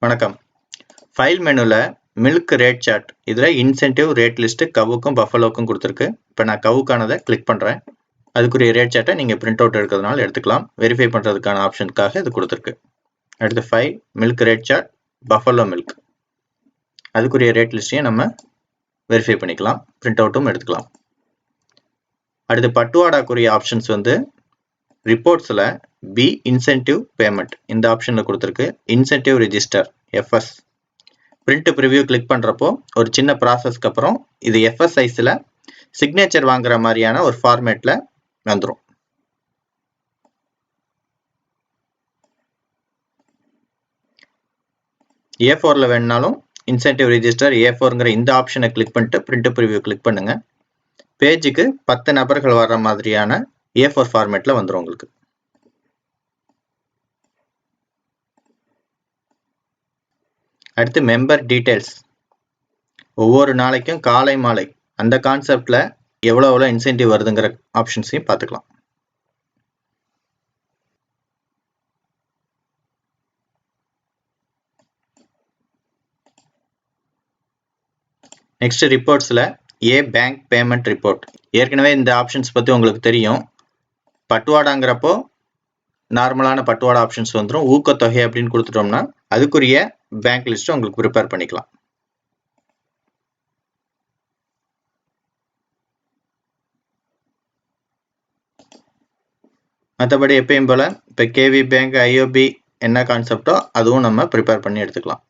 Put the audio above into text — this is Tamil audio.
வணக்கம். ஃபைல் மெனுல மில்க் ரேட் சார்ட் இதுல இன்சென்டிவ் ரேட் லிஸ்ட் கவுக்கும் பஃபலோக்கும் கொடுத்துருக்கு. இப்போ நான் கவுக்கானதை கிளிக் பண்றேன். அதுக்குரிய ரேட் சார்ட்டை நீங்க பிரிண்ட் அவுட் எடுக்கிறதுனால எடுத்துக்கலாம். வெரிஃபை பண்றதுக்கான ஆப்ஷனுக்காக இது கொடுத்துருக்கு. அடுத்து file milk rate chart buffalo milk, அதுக்குரிய ரேட் லிஸ்டையும் நம்ம வெரிஃபை பண்ணிக்கலாம், பிரிண்ட் அவுட்டும் எடுத்துக்கலாம். அடுத்து பட்டுவாடாக்குரிய ஆப்ஷன்ஸ் வந்து ரிப்போர்ட்ஸ்ல பி இன்சென்டிவ் பேமெண்ட் இந்த ஆப்ஷன்ல கொடுத்துருக்கு. Incentive register FS print preview click பண்றப்போ ஒரு சின்ன ப்ராசஸ்க்கு அப்புறம் இது எஃப்எஸ் சைஸ்ல சிக்னேச்சர் வாங்குற மாதிரியான ஒரு ஃபார்மேட்ல வந்துடும். A4ல வேணுனாலும் இன்சென்டிவ் ரெஜிஸ்டர் A4ங்கிற இந்த ஆப்ஷனை கிளிக் பண்ணிட்டு பிரிண்ட் ப்ரிவ்யூ கிளிக் பண்ணுங்க. பேஜுக்கு 10 நபர்கள் வர்ற மாதிரியான A4 ஃபார்மேட்ல வந்துடும் உங்களுக்கு. அடுத்து மெம்பர் டீடைல்ஸ், ஒவ்வொரு நாளைக்கும் காலை மாலை அந்த கான்செப்ட்ல எவ்வளவு இன்சென்டிவ் வருதுங்கிற ஆப்ஷன்ஸையும் பார்த்துக்கலாம். நெக்ஸ்ட் ரிப்போர்ட்ஸ்ல ஏ பேங்க் பேமெண்ட் ரிப்போர்ட். ஏற்கனவே இந்த ஆப்ஷன்ஸ் பத்தி உங்களுக்கு தெரியும். பட்டுவாடாங்கிறப்போ நார்மலான பட்டுவாடா ஆப்ஷன்ஸ் வந்துடும். ஊக்கத்தொகை அப்படின்னு கொடுத்துட்டோம்னா அதுக்குரிய பேங்க் லிஸ்ட் உங்களுக்கு ப்ரிப்பேர் பண்ணிக்கலாம். மற்றபடி எப்பயும் போல இப்போ கேவி பேங்க் ஐஓபி என்ன கான்செப்டோ அதுவும் நம்ம ப்ரிப்பேர் பண்ணி எடுத்துக்கலாம்.